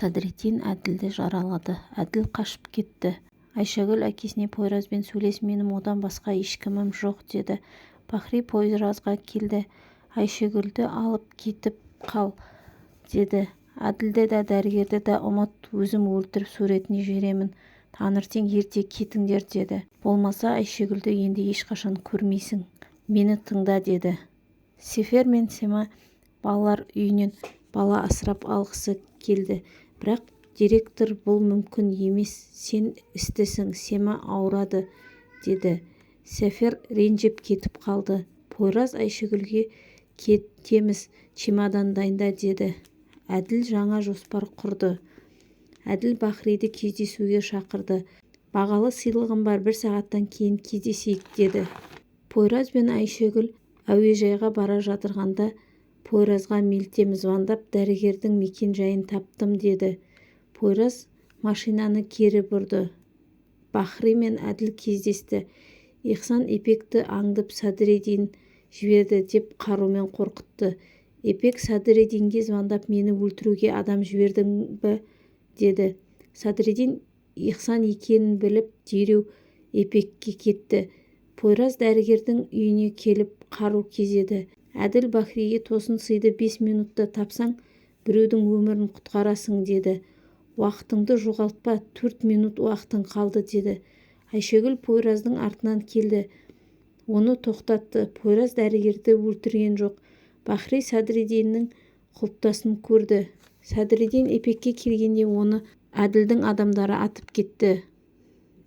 Садриддин әділді жаралады. Әділ қашып кетті. Айшагүл әкесіне Пойразбен сөйлес, менің одан басқа ешкімім жоқ деді. Бахри Пойразға келді. Айшагүлді алып кетіп қал деді. Әділді да дәрігерді де ұмыт, өзім өлтіріп суретіне жіберемін. Таңертең ерте кетіңдер деді. Болмаса Айшагүлді енді ешқашан көрмейсің. Мені тыңда деді. Сефер мен Сема балалар үйінен бала асырап алғысы келді. Бірақ директор бұл мүмкін емес, сен істісің, Сема ауырады деді. Сефер ренжіп кетіп қалды. Пойраз Айшагүлге кетеміз, чемодан дайында деді. Әділ жаңа жоспар құрды. Әділ Бахриді кездесуге шақырды. Бағалы сыйлығым бар, 1 сағаттан кейін кездесейік деді. Пойраз бен Айшагүл әуежайға бара жатырғанда Пойразға мелтем звондап, дәрігердің мекен жайын таптым деді. Пойраз машинаны кері бұрды. Бахри мен Әділ кездесті. Ихсан Ипекті аңдып Садриддин жіберді деп қарумен қорқытты. Ипек Садриддинге звондап, мені өлтіруге адам жібердің бі деді. Садриддин Ихсан екенін біліп, дереу Ипекке кетті. Пойраз дәрігердің үйіне келіп қару кезеді. Әділ Бахриге тосын сыйды, 5 минутта тапсаң, біреудің өмірін құтқарасың деді. Уақытыңды жоғалтпа, 4 минут уақытың қалды деді. Айшагүл Пойраздың артынан келді. Оны тоқтатты. Пойраз дәрігерді өлтірген жоқ. Бахри Садриддиннің құлпытасын көрді. Садриддин Ипекке келгенде оны Әділдің адамдары атып кетті.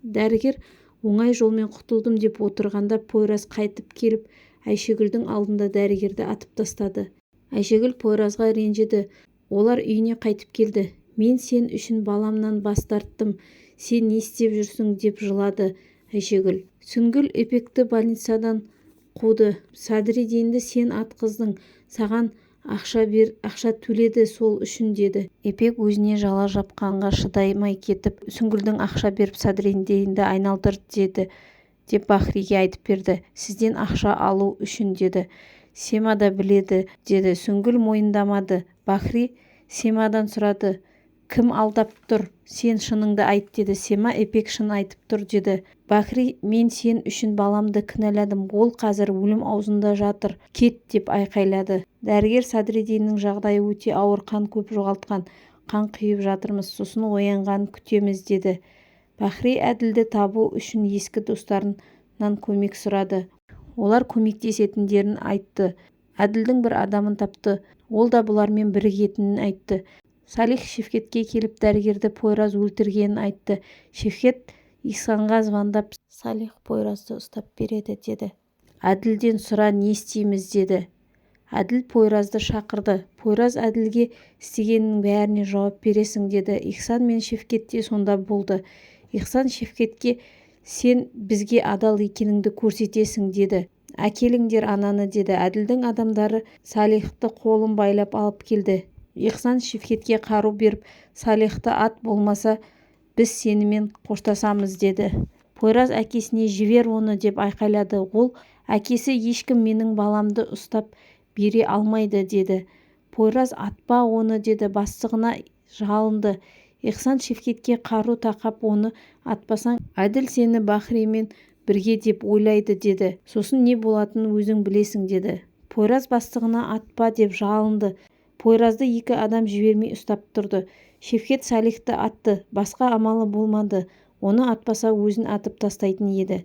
Дәрігер оңай жолмен құтылдым деп отырғанда Пойраз қайтып келіп, Айшагүлдің алдында дәрігерді атып тастады. Айшагүл Пойразға ренжіді. Олар үйіне қайтып келді. Мен сен үшін баламнан бас тарттым, сен не істеп жүрсің деп жылады Айшагүл. Сүнгіл Ипекті больницадан қуды. Садриддинді сен атқыздың, саған ақша төледі сол үшін деді. Ипек өзіне жала жапқанға шыдаймай кетіп, Сүнгілдің ақша беріп Садриддинді айналдырды деді деп Бахриге айтып берді. Сізден ақша алу үшін деді. Сема да біледі деді. Сүнгіл мойындамады. Бахри Семадан сұрады. Кім алдап тұр? Сен шыныңды айт деді. Сема Ипек шын айтып тұр деді. Бахри, мен сен үшін баламды кінәладым. Ол қазір өлім аузында жатыр. Кет деп айқайлады. Дәрігер Садриддиннің жағдайы өте ауыр, қан көп жоғалтқан. Қан құйып жатырмыз, сосын оянғанын күтеміз деді. Бахри Әділді табу үшін ескі достарынан көмек сұрады. Олар көмектесетіндерін айтты. Әділдің бір адамын тапты. Ол да бұлармен бірігетінін айтты. Салих Шевкетке келіп дәрігерді Пойраз өлтіргенін айтты. Шевкет Ихсанға звондап, Салих Пойразды ұстап береді деді. Әділден сұра, не істейміз деді. Әділ Пойразды шақырды. Пойраз Әділге істегеннің бәріне жауап бересің деді. Ихсан мен Шевкет те сонда болды. Ихсан Шевкетке, сен бізге адал екеніңді көрсетесің деді. Әкеліңдер ананы деді. Әділдің адамдары Салихты қолын байлап алып келді. Ихсан Шевкетке қару беріп, Салихты ат, болмаса біз сенімен қоштасамыз деді. Пойраз әкесіне жібер оны деп айқайлады. Ол, әкесі ешкім менің баламды ұстап бере алмайды деді. Пойраз атпа оны деді. Бастығына жалынды. Ихсан Шевкетке қару тақап, оны атпасаң, Әділ сені Бахримен бірге деп ойлайды деді. Сосын не болатынын өзің білесің деді. Пойраз бастығына атпа деп жалынды. Пойразды 2 адам жібермей ұстап тұрды. Шевкет Салихты атты. Басқа амалы болмады. Оны атпаса өзін атып тастайтын еді.